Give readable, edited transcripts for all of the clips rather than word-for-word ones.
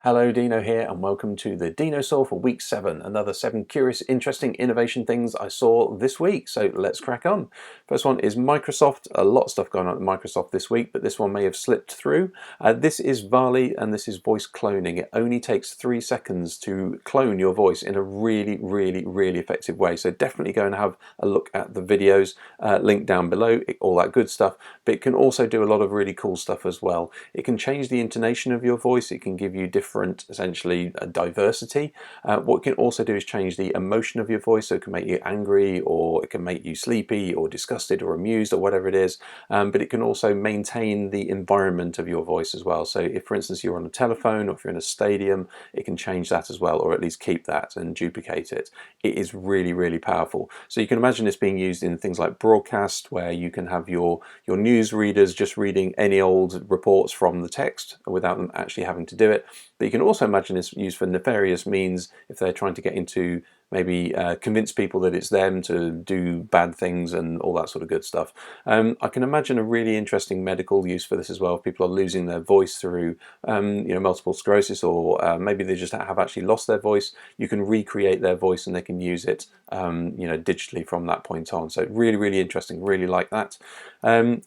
Hello, Dino here, and welcome to the Dinosaw for week 7. Another 7 curious, interesting, innovation things I saw this week. So let's crack on. First one is Microsoft. A lot of stuff going on at Microsoft this week, but this one may have slipped through. This is Varley, and this is voice cloning. It only takes 3 seconds to clone your voice in a really effective way. So definitely go and have a look at the videos linked down below, all that good stuff. But it can also do a lot of really cool stuff as well. It can change the intonation of your voice. It can give you different essentially diversity. What it can also do is change the emotion of your voice, so it can make you angry, or it can make you sleepy or disgusted or amused or whatever it is, but it can also maintain the environment of your voice as well. So if for instance you're on a telephone or if you're in a stadium, it can change that as well, or at least keep that and duplicate it. It is really powerful. So you can imagine this being used in things like broadcast, where you can have your news readers just reading any old reports from the text without them actually having to do it. But you can also imagine this used for nefarious means if they're trying to get into maybe convince people that it's them to do bad things and all that sort of good stuff. I can imagine a really interesting medical use for this as well. If people are losing their voice through multiple sclerosis, or maybe they just have actually lost their voice, you can recreate their voice and they can use it digitally from that point on. So really interesting, really like that.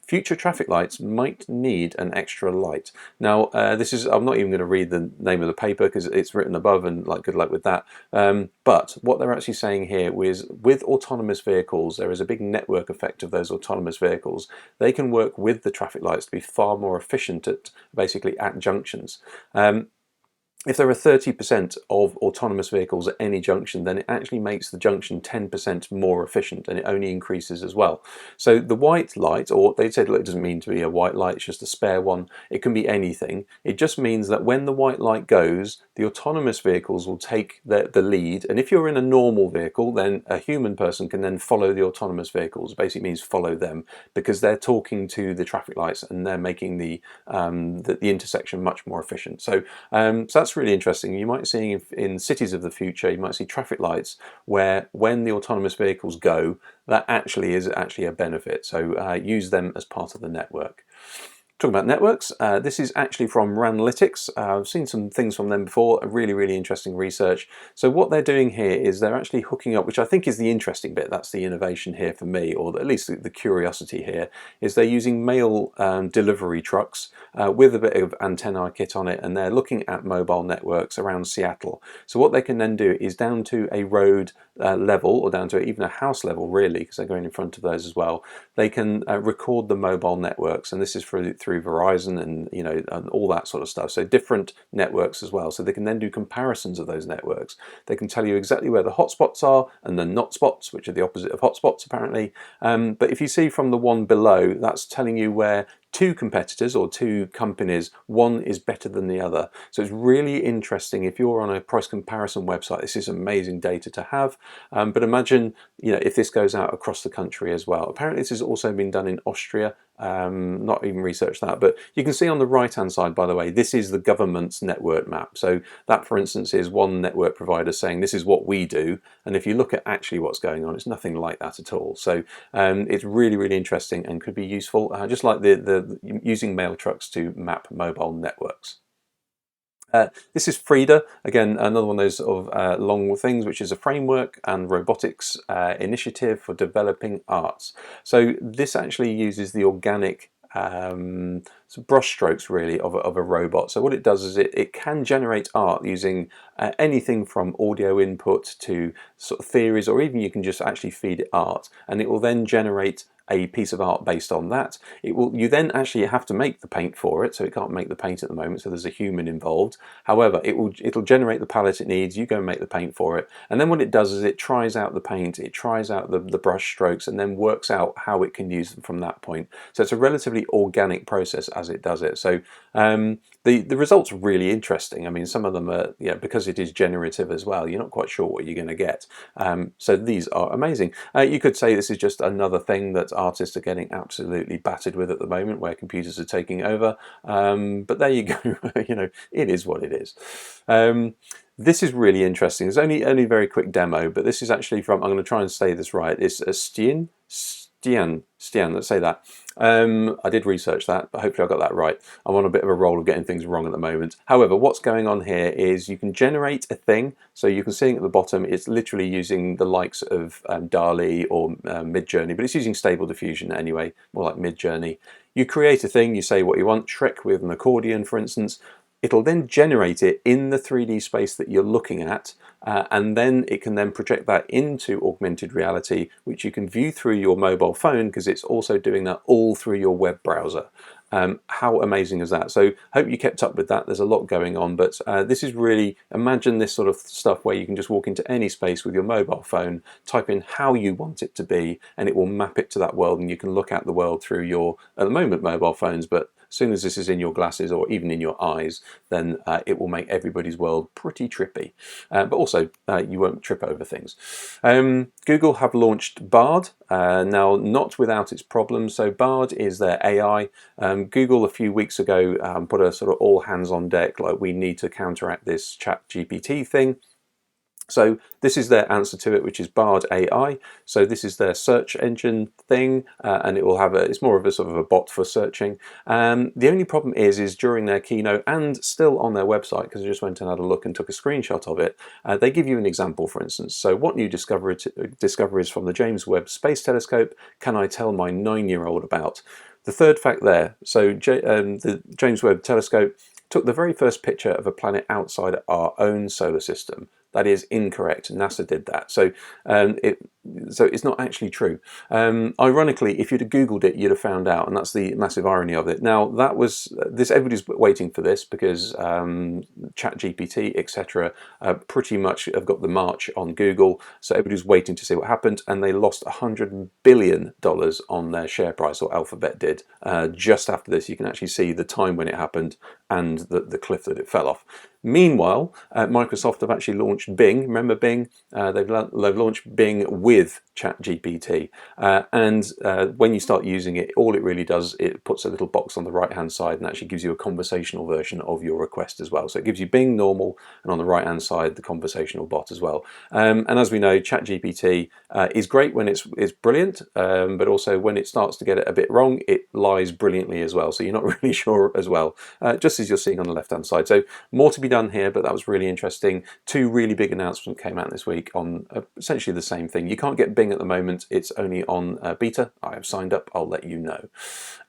Future traffic lights might need an extra light. Now I'm not even going to read the name of the paper because it's written above, and like good luck with that. But what they're actually saying here is, with autonomous vehicles, there is a big network effect of those autonomous vehicles. They can work with the traffic lights to be far more efficient at basically at junctions. If there are 30% of autonomous vehicles at any junction, then it actually makes the junction 10% more efficient, and it only increases as well. So the white light, or they said, look, it doesn't mean to be a white light, it's just a spare one. It can be anything. It just means that when the white light goes, the autonomous vehicles will take the lead. And if you're in a normal vehicle, then a human person can then follow the autonomous vehicles. It basically means follow them, because they're talking to the traffic lights and they're making the intersection much more efficient. So that's really interesting. You might see in cities of the future, you might see traffic lights where when the autonomous vehicles go, that actually is a benefit. So use them as part of the network. Talking about networks, this is actually from Ranlytics. I've seen some things from them before, really interesting research. So what they're doing here is they're actually hooking up, which I think is the interesting bit, that's the innovation here for me, or at least the curiosity here, is they're using mail delivery trucks with a bit of antenna kit on it, and they're looking at mobile networks around Seattle. So what they can then do is down to a road level, or down to even a house level really, because they're going in front of those as well, they can record the mobile networks, and this is through Verizon and and all that sort of stuff. So different networks as well. So they can then do comparisons of those networks. They can tell you exactly where the hotspots are and the not spots, which are the opposite of hotspots apparently. But if you see from the one below, that's telling you where two competitors or two companies, one is better than the other. So it's really interesting. If you're on a price comparison website, this is amazing data to have. But imagine if this goes out across the country as well. Apparently this has also been done in Austria. Not even researched that, but you can see on the right hand side, by the way, this is the government's network map. So that, for instance, is one network provider saying this is what we do, and if you look at actually what's going on, it's nothing like that at all. So it's really interesting and could be useful, just like the using mail trucks to map mobile networks. This is FRIDA, again another one of those sort of long things, which is a framework and robotics initiative for developing arts. So this actually uses the organic brush strokes really of a robot. So what it does is it can generate art using anything from audio input to sort of theories, or even you can just actually feed it art, and it will then generate a piece of art based on that. You then actually have to make the paint for it, so it can't make the paint at the moment, so there's a human involved. However, it'll generate the palette it needs, you go and make the paint for it, and then what it does is it tries out the paint, it tries out the brush strokes, and then works out how it can use them from that point. So it's a relatively organic process as it does it. So the results are really interesting. I mean, some of them are, because it is generative as well, you're not quite sure what you're going to get. So these are amazing. You could say this is just another thing that artists are getting absolutely battered with at the moment, where computers are taking over. But there you go. It is what it is. This is really interesting. It's only a very quick demo, but this is actually from, I'm going to try and say this right, it's a Stian, let's say that. I did research that, but hopefully I got that right. I'm on a bit of a roll of getting things wrong at the moment. However, what's going on here is you can generate a thing. So you can see at the bottom, it's literally using the likes of DALL-E or Midjourney, but it's using Stable Diffusion anyway, more like Midjourney. You create a thing, you say what you want, Shrek with an accordion, for instance. It'll then generate it in the 3D space that you're looking at, and then it can then project that into augmented reality, which you can view through your mobile phone, because it's also doing that all through your web browser. How amazing is that? So hope you kept up with that. There's a lot going on, but this is really, imagine this sort of stuff where you can just walk into any space with your mobile phone, type in how you want it to be, and it will map it to that world, and you can look at the world through your, at the moment, mobile phones, but as soon as this is in your glasses or even in your eyes, then it will make everybody's world pretty trippy. But also, you won't trip over things. Google have launched Bard, now not without its problems. So Bard is their AI. Google a few weeks ago put a sort of all hands on deck, like we need to counteract this chat GPT thing. So this is their answer to it, which is Bard AI. So this is their search engine thing, and it will have it's more of a sort of a bot for searching. The only problem is during their keynote and still on their website, because I just went and had a look and took a screenshot of it, they give you an example, for instance. So what new discoveries from the James Webb Space Telescope can I tell my 9-year-old about? The third fact there, so the James Webb Telescope took the very first picture of a planet outside our own solar system. That is incorrect. NASA did that. So it's not actually true. Ironically, if you'd have Googled it, you'd have found out, and that's the massive irony of it. Now, that was this. Everybody's waiting for this because ChatGPT, etc., pretty much have got the march on Google. So everybody's waiting to see what happened, and they lost $100 billion on their share price, or Alphabet did, just after this. You can actually see the time when it happened and the cliff that it fell off. Meanwhile, Microsoft have actually launched Bing. Remember Bing? They've launched Bing with ChatGPT, and when you start using it, all it really does, it puts a little box on the right hand side and actually gives you a conversational version of your request as well. So it gives you Bing normal, and on the right hand side the conversational bot as well. And as we know, ChatGPT is great when it's brilliant, but also when it starts to get it a bit wrong, it lies brilliantly as well. So you're not really sure as well, just as you're seeing on the left hand side. So more to be done here, but that was really interesting. Two really big announcements came out this week on essentially the same thing. You can't get Bing at the moment, it's only on beta. I have signed up, I'll let you know.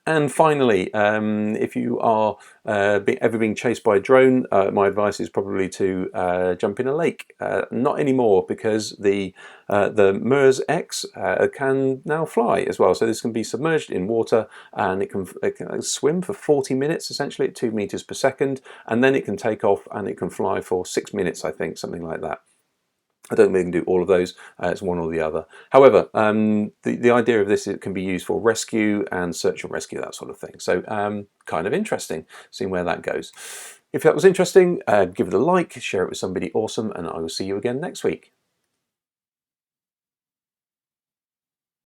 And finally, if you are ever being chased by a drone, my advice is probably to jump in a lake. Not anymore, because the MERS X can now fly as well. So this can be submerged in water, and it can swim for 40 minutes, essentially at 2 meters per second, and then it can take off and it can fly for 6 minutes, I think, something like that. I don't think we can do all of those, it's one or the other. However, the idea of this, it can be used for rescue and search and rescue, that sort of thing. So kind of interesting, seeing where that goes. If that was interesting, give it a like, share it with somebody awesome, and I will see you again next week.